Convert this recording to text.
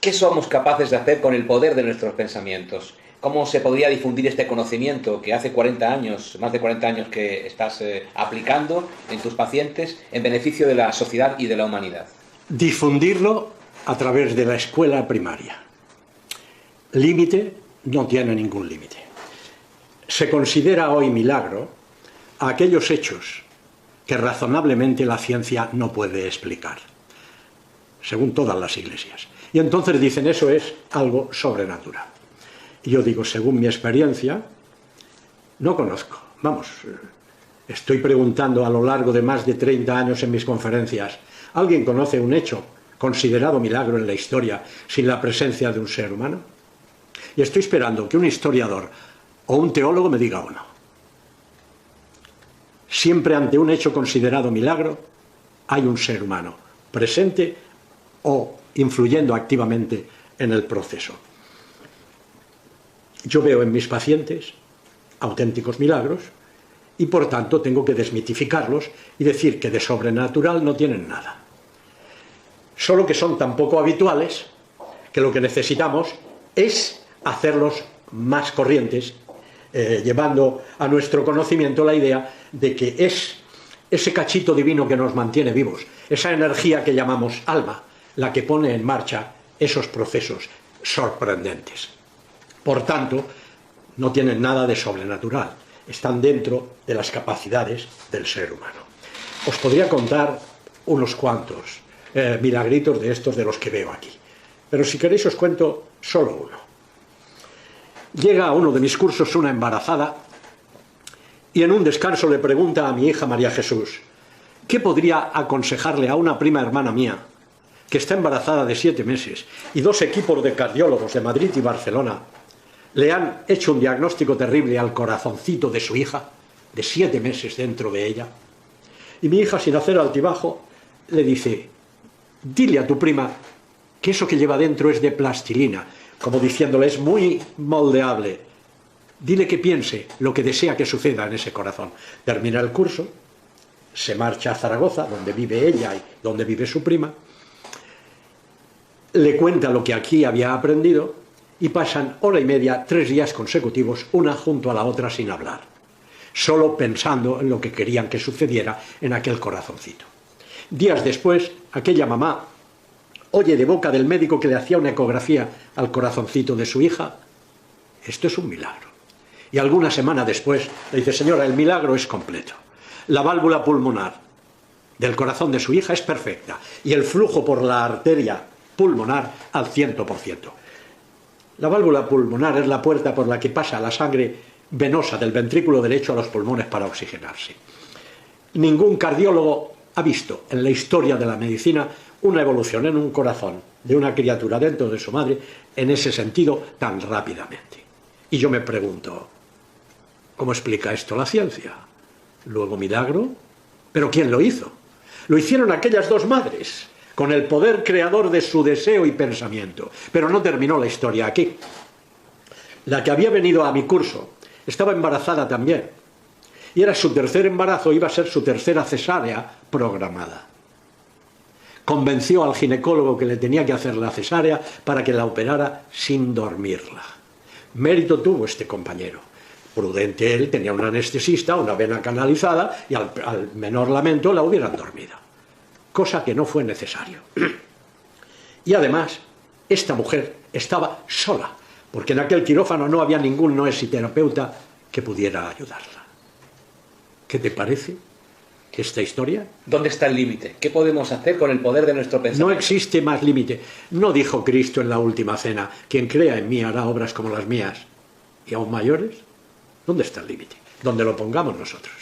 ¿Qué somos capaces de hacer con el poder de nuestros pensamientos? ¿Cómo se podría difundir este conocimiento que hace 40 años, más de 40 años que estás aplicando en tus pacientes en beneficio de la sociedad y de la humanidad? Difundirlo a través de la escuela primaria. Límite no tiene ningún límite. Se considera hoy milagro a aquellos hechos que razonablemente la ciencia no puede explicar, según todas las iglesias. Y entonces dicen, eso es algo sobrenatural. Y yo digo, según mi experiencia, no conozco. Vamos, estoy preguntando a lo largo de más de 30 años en mis conferencias, ¿alguien conoce un hecho considerado milagro en la historia sin la presencia de un ser humano? Y estoy esperando que un historiador o un teólogo me diga uno. Siempre ante un hecho considerado milagro hay un ser humano presente o influyendo activamente en el proceso. Yo veo en mis pacientes auténticos milagros y por tanto tengo que desmitificarlos y decir que de sobrenatural no tienen nada. Solo que son tan poco habituales que lo que necesitamos es hacerlos más corrientes, llevando a nuestro conocimiento la idea de que es ese cachito divino que nos mantiene vivos, esa energía que llamamos alma, la que pone en marcha esos procesos sorprendentes. Por tanto, no tienen nada de sobrenatural, están dentro de las capacidades del ser humano. Os podría contar unos cuantos milagritos de estos de los que veo aquí, pero si queréis os cuento solo uno. Llega a uno de mis cursos una embarazada y en un descanso le pregunta a mi hija María Jesús, ¿qué podría aconsejarle a una prima hermana mía que está embarazada de 7 meses y 2 equipos de cardiólogos de Madrid y Barcelona le han hecho un diagnóstico terrible al corazoncito de su hija, de 7 meses dentro de ella? Y mi hija, sin hacer altibajo, le dice, dile a tu prima que eso que lleva dentro es de plastilina, como diciéndole, es muy moldeable. Dile que piense lo que desea que suceda en ese corazón. Termina el curso, se marcha a Zaragoza, donde vive ella y donde vive su prima, le cuenta lo que aquí había aprendido y pasan 1h30, 3 días consecutivos, una junto a la otra sin hablar, solo pensando en lo que querían que sucediera en aquel corazoncito. Días después, aquella mamá oye de boca del médico que le hacía una ecografía al corazoncito de su hija, esto es un milagro. Y alguna semana después le dice, señora, el milagro es completo. La válvula pulmonar del corazón de su hija es perfecta y el flujo por la arteria pulmonar al 100%. La válvula pulmonar es la puerta por la que pasa la sangre venosa del ventrículo derecho a los pulmones para oxigenarse. Ningún cardiólogo ha visto en la historia de la medicina una evolución en un corazón de una criatura dentro de su madre en ese sentido tan rápidamente. Y yo me pregunto, ¿cómo explica esto la ciencia? Luego, milagro, ¿pero quién lo hizo? Lo hicieron aquellas 2 madres, con el poder creador de su deseo y pensamiento. Pero no terminó la historia aquí. La que había venido a mi curso estaba embarazada también. Y era su 3er embarazo, iba a ser su 3ª cesárea programada. Convenció al ginecólogo que le tenía que hacer la cesárea para que la operara sin dormirla. Mérito tuvo este compañero. Prudente él, tenía un anestesista, una vena canalizada, y al menor lamento la hubieran dormido. Cosa que no fue necesario. Y además, esta mujer estaba sola, porque en aquel quirófano no había ningún noesiterapeuta que pudiera ayudarla. ¿Qué te parece esta historia? ¿Dónde está el límite? ¿Qué podemos hacer con el poder de nuestro pensamiento? No existe más límite. ¿No dijo Cristo en la última cena, quien crea en mí hará obras como las mías y aún mayores? ¿Dónde está el límite? Donde lo pongamos nosotros.